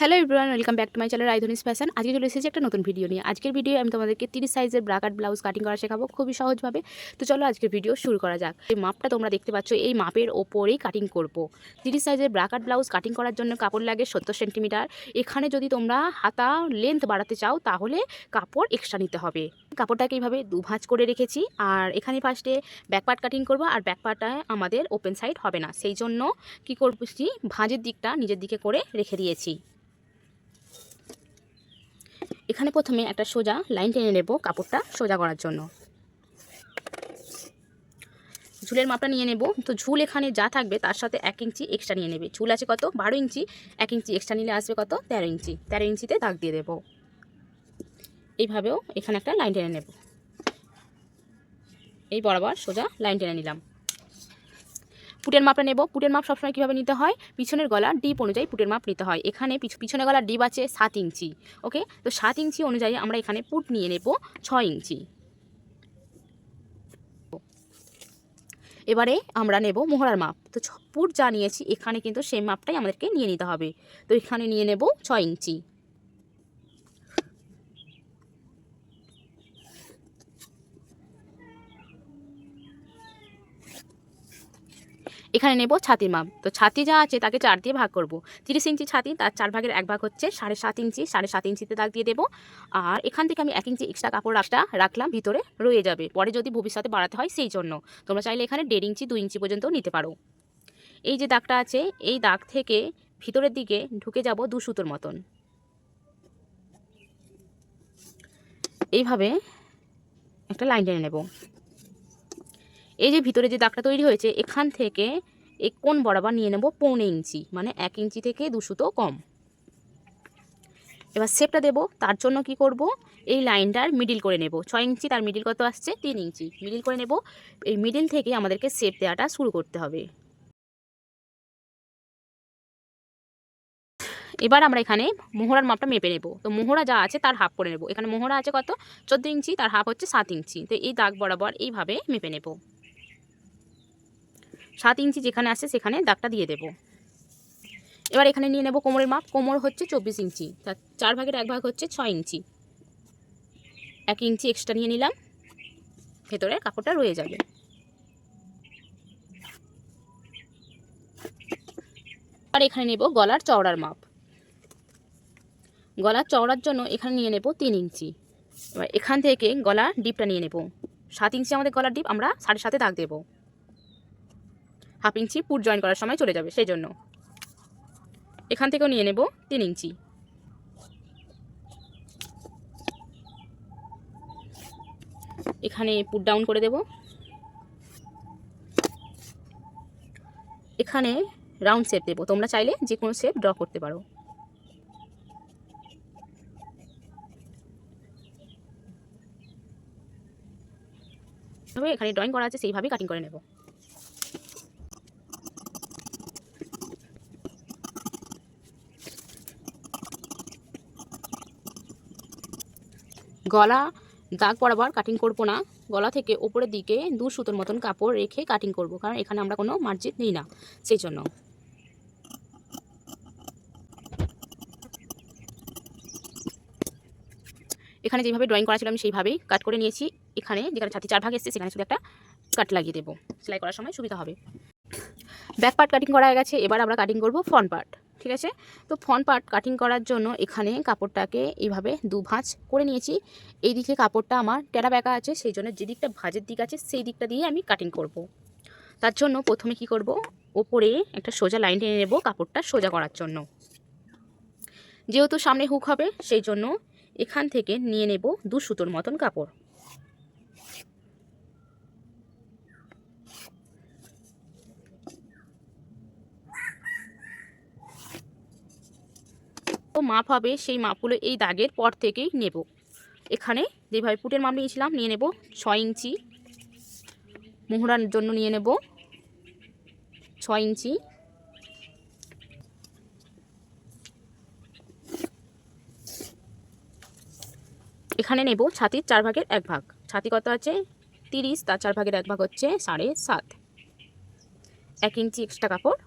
Hello everyone, welcome back to my channel রাইধনিস fashion. আজকে চলে এসেছি একটা নতুন ভিডিও নিয়ে। আজকের ভিডিও আমি তোমাদেরকে 30 সাইজের ব্রা কাট ব্লাউজ কাটিং করা শেখাবো খুবই সহজভাবে। তো চলো আজকের ভিডিও শুরু করা যাক। এই মাপটা তোমরা দেখতে পাচ্ছ, এই মাপের ওপরেই কাটিং করব। 30 সাইজের ব্রা কাট ব্লাউজ কাটিং করার জন্য কাপড় লাগে 70 সেন্টিমিটার। এখানে যদি তোমরা হাতা লেন্থ বাড়াতে চাও তাহলে কাপড় এক্সট্রা নিতে হবে। কাপড়টাকে এইভাবে দুভাঁজ করে রেখেছি, আর এখানে ফার্স্টে ব্যাক পার্ট কাটিং করব, আর ব্যাক পার্টটায় আমাদের ওপেন সাইড হবে না, সেই জন্য কী করছি, ভাঁজের দিকটা নিজের দিকে করে রেখে দিয়েছি। এখানে প্রথমে একটা সোজা লাইন টেনে নেব কাপড়টা সোজা করার জন্য। ঝুলের মাপটা নিয়ে নেব। তো ঝুল এখানে যা থাকবে তার সাথে 1 ইঞ্চি এক্সট্রা নিয়ে নেবে। ঝুল আছে কত, 12 ইঞ্চি, 1 ইঞ্চি এক্সট্রা নিলে আসবে কত, 13 ইঞ্চি। 13 ইঞ্চিতে দাগ দিয়ে দেব। এইভাবেও এখানে একটা লাইন টেনে নেব। এই বরাবর সোজা লাইন টেনে নিলাম। পুটের মাপটা নেব। পুটের মাপ সবসময় কীভাবে নিতে হয়, পিছনের গলার ডিপ অনুযায়ী পুটের মাপ নিতে হয়। এখানে পিছনের গলার ডিপ আছে 7 ইঞ্চি। ওকে, তো 7 ইঞ্চি অনুযায়ী আমরা এখানে পুট নিয়ে নেব 6 ইঞ্চি। এবারে আমরা নেব মোহরার মাপ। তো পুট যা নিয়েছি এখানে কিন্তু সেই মাপটাই আমাদেরকে নিয়ে নিতে হবে। তো এখানে নিয়ে নেব 6 ইঞ্চি। এখানে নেব ছাতির মাপ। তো ছাতি যা আছে তাকে 4 দিয়ে ভাগ করব। 30 ইঞ্চি ছাতি, তার 4 ভাগের 1 ভাগ হচ্ছে 7.5 ইঞ্চি। 7.5 ইঞ্চিতে দাগ দিয়ে দেবো। আর এখান থেকে আমি 1 ইঞ্চি এক্সট্রা কাপড় রাখলাম, ভিতরে রয়ে যাবে, পরে যদি ভবিষ্যতে বাড়াতে হয় সেই জন্য। তোমরা চাইলে এখানে 1.5 ইঞ্চি 2 ইঞ্চি পর্যন্ত নিতে পারো। এই যে দাগটা আছে, এই দাগ থেকে ভিতরের দিকে ঢুকে যাব 2 সুতোর মতন। এইভাবে একটা লাইন টেনে নেব। এই যে ভিতরে যে দাগটা তৈরি হয়েছে এখান থেকে এই কোণ বরাবর নিয়ে নেব 1.25 ইঞ্চি, মানে 1 ইঞ্চি থেকে 2 সুতো কম। এবার শেপটা দেব, তার জন্য কি করব, এই লাইনটার মিডিল করে নেব। 6 ইঞ্চি, তার মিডিল কত আসছে, 3 ইঞ্চি। মিডিল করে নেব। এই মিডিল থেকে আমাদেরকে শেপ দেওয়াটা শুরু করতে হবে। এবার আমরা এখানে মোহরার মাপটা মেপে নেব। তো মোহরা যা আছে তার হাফ করে নেব। এখানে মোহরা আছে কত, 14 ইঞ্চি, তার হাফ হচ্ছে 7 ইঞ্চি। তো এই দাগ বরাবর এইভাবে মেপে নেব। 7 ইঞ্চি যেখানে আসছে সেখানে দাগটা দিয়ে দেব। এবার এখানে নিয়ে নেব কোমরের মাপ। কোমর হচ্ছে 24 ইঞ্চি, তার 4 ভাগের 1 ভাগ হচ্ছে 6 ইঞ্চি। 1 ইঞ্চি এক্সট্রা নিয়ে নিলাম, ভেতরে কাপড়টা রয়ে যাবে। আর এখানে নেব গলার চওড়ার মাপ। গলার চওড়ার জন্য এখানে নিয়ে নেব 3 ইঞ্চি। এবার এখান থেকে গলার ডিপটা নিয়ে নেব। 7 ইঞ্চি আমাদের গলার ডিপ, আমরা 7.5 দাগ দেব। হাফ ইঞ্চি পুট জয়েন করার সময় চলে যাবে, সেই জন্য এখান থেকেও নিয়ে নেব 3 ইঞ্চি। এখানে পুট ডাউন করে দেব। এখানে রাউন্ড শেপ দেব। তোমরা চাইলে যে কোনো শেপ ড্র করতে পারো। তবে এখানে ড্রয়িং করা আছে সেইভাবেই কাটিং করে নেব। গলা দাগ বরাবর কাটিং করব না, গলা থেকে ওপরের দিকে 2 সুতোর মতন কাপড় রেখে কাটিং করব, কারণ এখানে আমরা কোনো মার্জিন নিই না, সেই জন্য। এখানে যেভাবে ড্রয়িং করা ছিল আমি সেইভাবেই কাট করে নিয়েছি। এখানে যেখানে ছাতি 4 ভাগ এসেছে সেখানে শুধু একটা কাট লাগিয়ে দেবো, সেলাই করার সময় সুবিধা হবে। ব্যাক পার্ট কাটিং করা হয়ে গেছে, এবার আমরা কাটিং করব ফ্রন্ট পার্ট। ঠিক আছে, তো ফ্রন্ট পার্ট কাটিং করার জন্য এখানে কাপড়টাকে এইভাবে 2 ভাঁজ করে নিয়েছি। এই দিকে কাপড়টা আমার টেরা বেঁকা আছে, সেই জন্য যে দিকটা ভাঁজের দিক আছে সেই দিকটা দিয়ে আমি কাটিং করব। তার জন্য প্রথমে কি করব, ওপরে একটা সোজা লাইন টেনে নেব কাপড়টা সোজা করার জন্য। যেহেতু সামনে হুক হবে সেই জন্য এখান থেকে নিয়ে নেব 2 সুতোর মতন কাপড়। তো মাপ হবে সেই মাপগুলো এই দাগের পর থেকেই নেব। এখানে যেভাবে পুটের মাপ নিয়েছিলাম নিয়ে নেব 6 ইঞ্চি। মোহরার জন্য নিয়ে নেব 6 ইঞ্চি। এখানে নেব ছাতির 4 ভাগের 1 ভাগ। ছাতি কত আছে 30, তার 4 ভাগের 1 ভাগ হচ্ছে 7.5। 1 ইঞ্চি এক্সট্রা কাপড়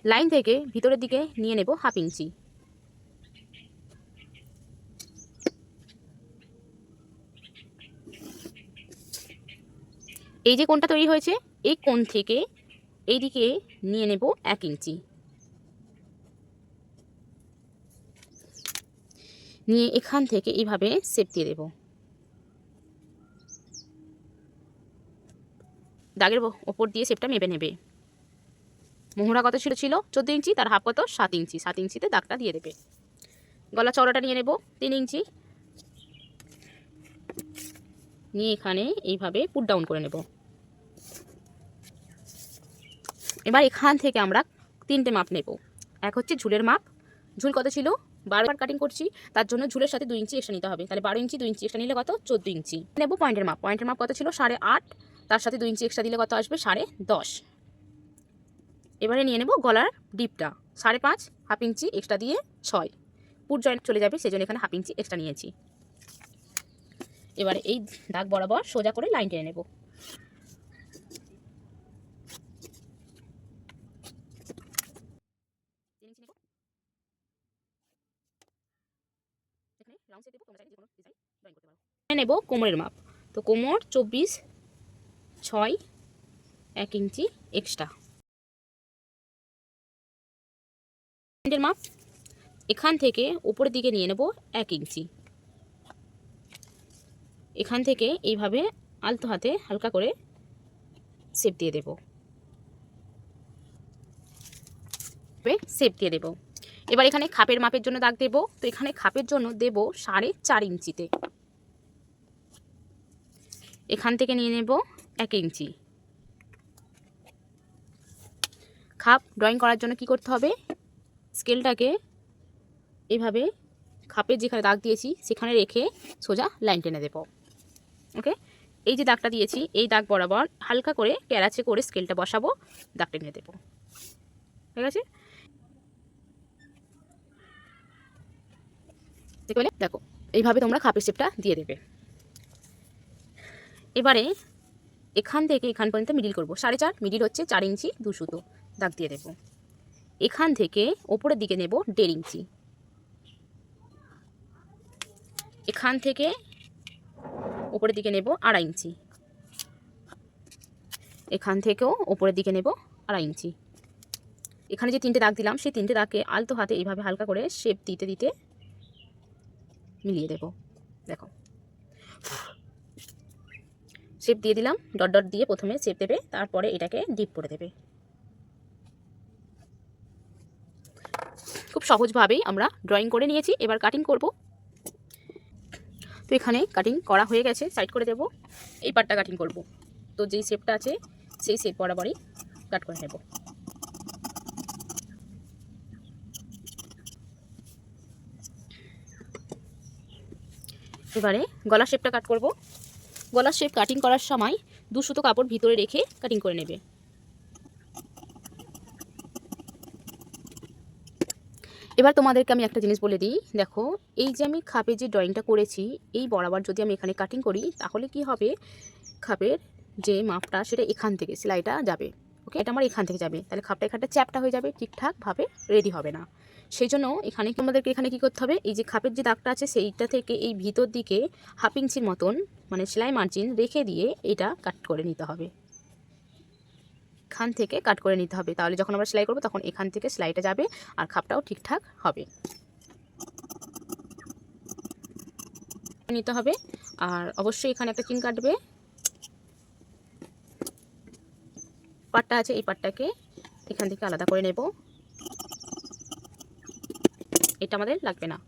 লাইন থেকে ভিতরের দিকে নিয়ে নেব 1/2 ইঞ্চি। এই যে কোণটা তৈরি হয়েছে, এই কোণ থেকে এই দিকে নিয়ে নেব 1 ইঞ্চি। নিয়ে এখান থেকে এইভাবে শেপ দিয়ে দেব। দাগের ওপর দিয়ে শেপটা মেপে নেবে। মোহরা কত ছিল 14 ইঞ্চি, তার হাফ কত 7 ইঞ্চি। 7 ইঞ্চিতে দাগটা দিয়ে দেবে। গলা চওড়াটা নিয়ে নেব 3 ইঞ্চি। নিয়ে এখানে এইভাবে পুট ডাউন করে নেব। এবার এখান থেকে আমরা 3টে মাপ নেব। এক হচ্ছে ঝুলের মাপ। ঝুল কত ছিল 12 কাটিং করছি, তার জন্য ঝুলের সাথে 2 ইঞ্চি এক্সট্রা নিতে হবে। তাহলে 12 ইঞ্চি 2 ইঞ্চি এক্সট্রা নিলে কত 14 ইঞ্চি নেব। পয়েন্টের মাপ। পয়েন্টের মাপ কত ছিল 8.5, তার সাথে 2 ইঞ্চি এক্সট্রা দিলে কত আসবে 10.5। এবারে নিয়ে নেব গলার ডিপটা 5.5, 1/2 ইঞ্চি এক্সট্রা দিয়ে 6। পুট জয়েন্ট চলে যাবে, সেজন্য এখানে 1/2 ইঞ্চি এক্সট্রা নিয়েছি। এবারে এই দাগ বরাবর সোজা করে লাইন টেনে নেব। নেব কোমরের মাপ। তো কোমর 24, 6, 1 ইঞ্চি এক্সট্রা। প্যান্টের মাপ এখান থেকে উপরের দিকে নিয়ে নেব 1 ইঞ্চি। এখান থেকে এইভাবে আলতো হাতে হালকা করে শেপ দিয়ে দেব। শেপ দিয়ে দেব। এবার এখানে খাপের মাপের জন্য দাগ দেব। তো এখানে খাপের জন্য দেব 4.5 ইঞ্চিতে। এখান থেকে নিয়ে নেব 1 ইঞ্চি। খাপ ড্রয়িং করার জন্য কি করতে হবে, স্কেলটাকে এইভাবে খাপের যেখানে দাগ দিয়েছি সেখানে রেখে সোজা লাইন টেনে দেব। ওকে, এই যে দাগটা দিয়েছি এই দাগ বরাবর হালকা করে ক্যারাচে করে স্কেলটা বসাবো, দাগ টেনে দেব। ঠিক আছে, দেখো এইভাবে তোমরা খাপের শেপটা দিয়ে দেবে। এবারে এখান থেকে এখান পর্যন্ত মিডিল করব। 4.5, মিডিল হচ্ছে 4 ইঞ্চি 2 সুতো, দাগ দিয়ে দেব। এখান থেকে ওপরের দিকে নেব 1.5 ইঞ্চি। এখান থেকে ওপরের দিকে নেব 2.5 ইঞ্চি। এখান থেকেও ওপরের দিকে নেব 2.5 ইঞ্চি। এখানে যে 3টে দাগ দিলাম সেই 3টে দাগকে আলতো হাতে এইভাবে হালকা করে শেপ দিতে দিতে মিলিয়ে দেব। দেখো শেপ দিয়ে দিলাম, ডট ডট দিয়ে প্রথমে শেপ দেবে, তারপরে এটাকে ডিপ করে দেবে। খুব সহজভাবেই আমরা ড্রয়িং করে নিয়েছি। এবার কাটিং করব। তো এখানে কাটিং করা হয়ে গেছে, সাইড করে দেব। এই পার্টটা কাটিং করব। তো যেই শেপটা আছে সেই শেপ বরাবরই কাট করে নেব। এবারে গলার শেপটা কাট করব। গলার শেপ কাটিং করার সময় 2 সুতো কাপড় ভিতরে রেখে কাটিং করে নেবে। এবার তোমাদেরকে আমি একটা জিনিস বলে দিই, দেখো এই যে আমি খাপে যে ড্রয়িংটা করেছি এই বরাবর যদি আমি এখানে কাটিং করি তাহলে কি হবে, খাপের যে মাপটা সেটা এখান থেকে সেলাইটা যাবে। ওকে, এটা আমার এখান থেকে যাবে, তাহলে খাপটা এখানটা চ্যাপটা হয়ে যাবে, ঠিকঠাকভাবে রেডি হবে না। সেই জন্য এখানে তোমাদেরকে এখানে কি করতে হবে, এই যে খাপের যে দাগটা আছে সেইটা থেকে এই ভিতর দিকে 1/2 ইঞ্চির মতন মানে সেলাই মার্জিন রেখে দিয়ে এটা কাট করে নিতে হবে। এখান থেকে কাট করে নিতে হবে, তাহলে যখন আমরা সেলাই করব তখন এখান থেকে সেলাইটা যাবে আর খাপটাও ঠিকঠাক হবে নিতে হবে। আর অবশ্যই এখানে একটা চিন কাটবে। পাটটা আছে এই পাটটাকে এখান থেকে আলাদা করে নেব, এটা আমাদের লাগবে না।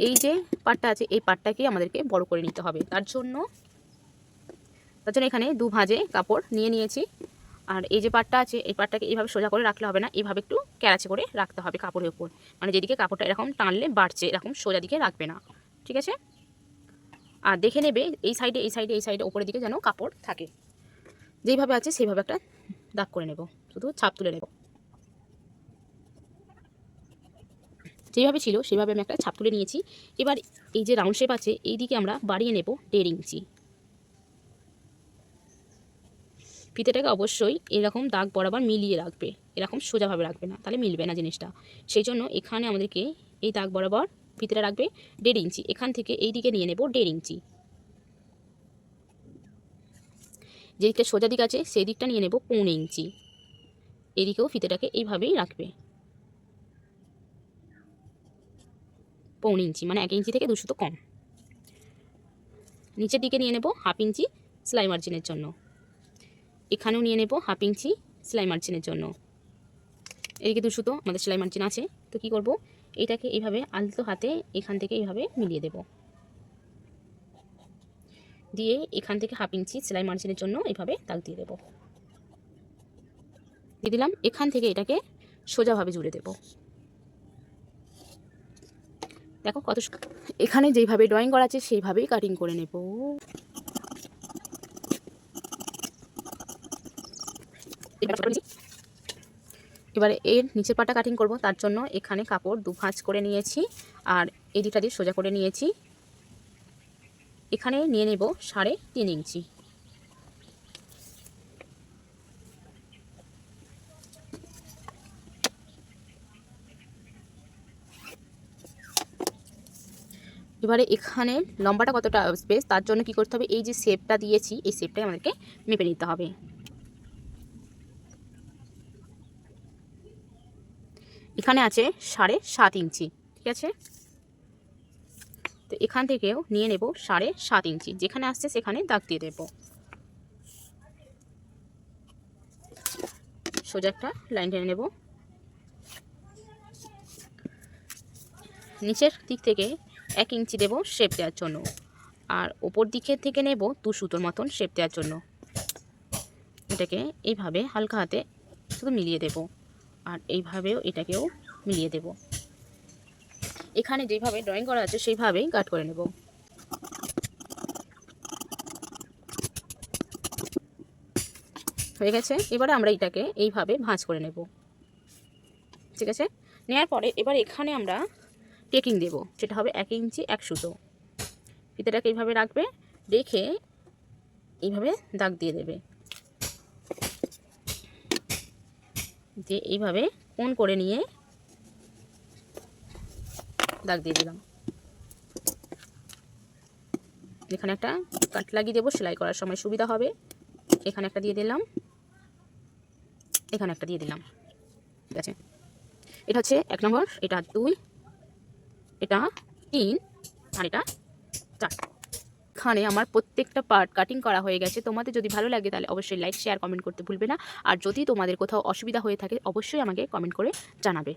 এই যে পাটটা আছে এই পাটটাকে আমাদেরকে বড় করে নিতে হবে। তার জন্য এখানে 2 ভাঁজে কাপড় নিয়ে নিয়েছি। আর এই যে পাটটা আছে এই পাটটাকে এইভাবে সোজা করে রাখলে হবে না, এইভাবে একটু ক্যারাচে করে রাখতে হবে কাপড়ের উপর, মানে যেদিকে কাপড়টা এরকম টানলে বাড়ছে এরকম সোজা দিকে রাখবে না। ঠিক আছে, আর দেখে নেবে এই সাইডে এই সাইডে এই সাইডে উপরের দিকে যেন কাপড় থাকে। যেইভাবে আছে সেইভাবে একটা দাগ করে নেব, শুধু ছাপ তুলে নেব। যেভাবে ছিল সেভাবে আমি একটা ছাপ তুলে নিয়েছি। এবার এই যে রাউন্ড শেপ আছে এই দিকে আমরা বাড়িয়ে নেব 1.5 ইঞ্চি। ফিতেটাকে অবশ্যই এরকম দাগ বরাবর মিলিয়ে রাখবে, এরকম সোজাভাবে রাখবে না, তাহলে মিলবে না জিনিসটা। সেই জন্য এখানে আমাদেরকে এই দাগ বরাবর ভিতরে রাখবে 1.5 ইঞ্চি, এখান থেকে এই দিকে নিয়ে নেব 1.5 ইঞ্চি, যে দিকটা সোজা দিক আছে সেই দিকটা নিয়ে নেব 1.25 ইঞ্চি, এদিকেও ফিতেটাকে এইভাবেই রাখবে 1.25 ইঞ্চি, মানে 1 ইঞ্চি থেকে 2 সুতো কম। নিচের দিকে নিয়ে নেব 1/2 ইঞ্চি সেলাই মার্জিনের জন্য, এখানেও নিয়ে নেব 1/2 ইঞ্চি সেলাই মার্জিনের জন্য। এদিকে 2 সুতো আমাদের সেলাই মার্জিন আছে, তো কী করব, এটাকে এইভাবে আলতো হাতে এখান থেকে এইভাবে মিলিয়ে দেব, দিয়ে এখান থেকে 1/2 ইঞ্চি সেলাই মার্জিনের জন্য এইভাবে দাগ দিয়ে দেব, দিয়ে দিলাম। এখান থেকে এটাকে সোজাভাবে জুড়ে দেব। দেখো কত, এখানে যেইভাবে ড্রয়িং করা আছে সেইভাবেই কাটিং করে নেব। এবারে এর নিচের পাটা কাটিং করব, তার জন্য এখানে কাপড় 2 ভাঁজ করে নিয়েছি আর এই দিকটা দিয়ে সোজা করে নিয়েছি। এখানে নিয়ে নেব 3.5 ইঞ্চি, এবারে এখানে লম্বাটা কতটা স্পেস তার জন্য কি করতে হবে, এই যে শেপটা দিয়েছি এই শেপটাই আমাদেরকে মেপে নিতে হবে। এখানে আছে 7.5 ইঞ্চি, ঠিক আছে, তো এখান থেকেও নিয়ে নেব 7.5 ইঞ্চি, যেখানে আসছে সেখানে দাগ দিয়ে দেব, সোজা একটা লাইন টেনে নেব। নিচের দিক থেকে 1 ইঞ্চি দেব শেপ দেওয়ার জন্য, আর ওপর দিকের থেকে নেব 2 সুতোর মতন শেপ দেওয়ার জন্য। এটাকে এইভাবে হালকা হাতে শুধু মিলিয়ে দেব, আর এইভাবেও এটাকেও মিলিয়ে দেব। এখানে যেভাবে ড্রয়িং করা আছে সেইভাবেই কাট করে নেব। হয়ে গেছে, এবারে আমরা এটাকে এইভাবে ভাঁজ করে নেব, ঠিক আছে। নেওয়ার পরে এবার এখানে আমরা টেকিং দেব, সেটা হবে 1 ইঞ্চি 1 সুতো। ফিতেটাকে এইভাবে রাখবে, রেখে এইভাবে দাগ দিয়ে দেবে, যে এইভাবে কোণ করে নিয়ে দাগ দিয়ে দিলাম। এখানে একটা কাট লাগিয়ে দেবো, সেলাই করার সময় সুবিধা হবে। এখানে একটা দিয়ে দিলাম, এখানে একটা দিয়ে দিলাম, ঠিক আছে। এটা হচ্ছে 1 নম্বর, এটা 2, এটা 3 আর এটা 4। এখানে আমার প্রত্যেকটা পার্ট কাটিং করা হয়ে গেছে। তোমাদের যদি ভালো লাগে তাহলে অবশ্যই লাইক শেয়ার কমেন্ট করতে ভুলবে না, আর যদি তোমাদের কোথাও অসুবিধা হয়ে থাকে অবশ্যই আমাকে কমেন্ট করে জানাবে।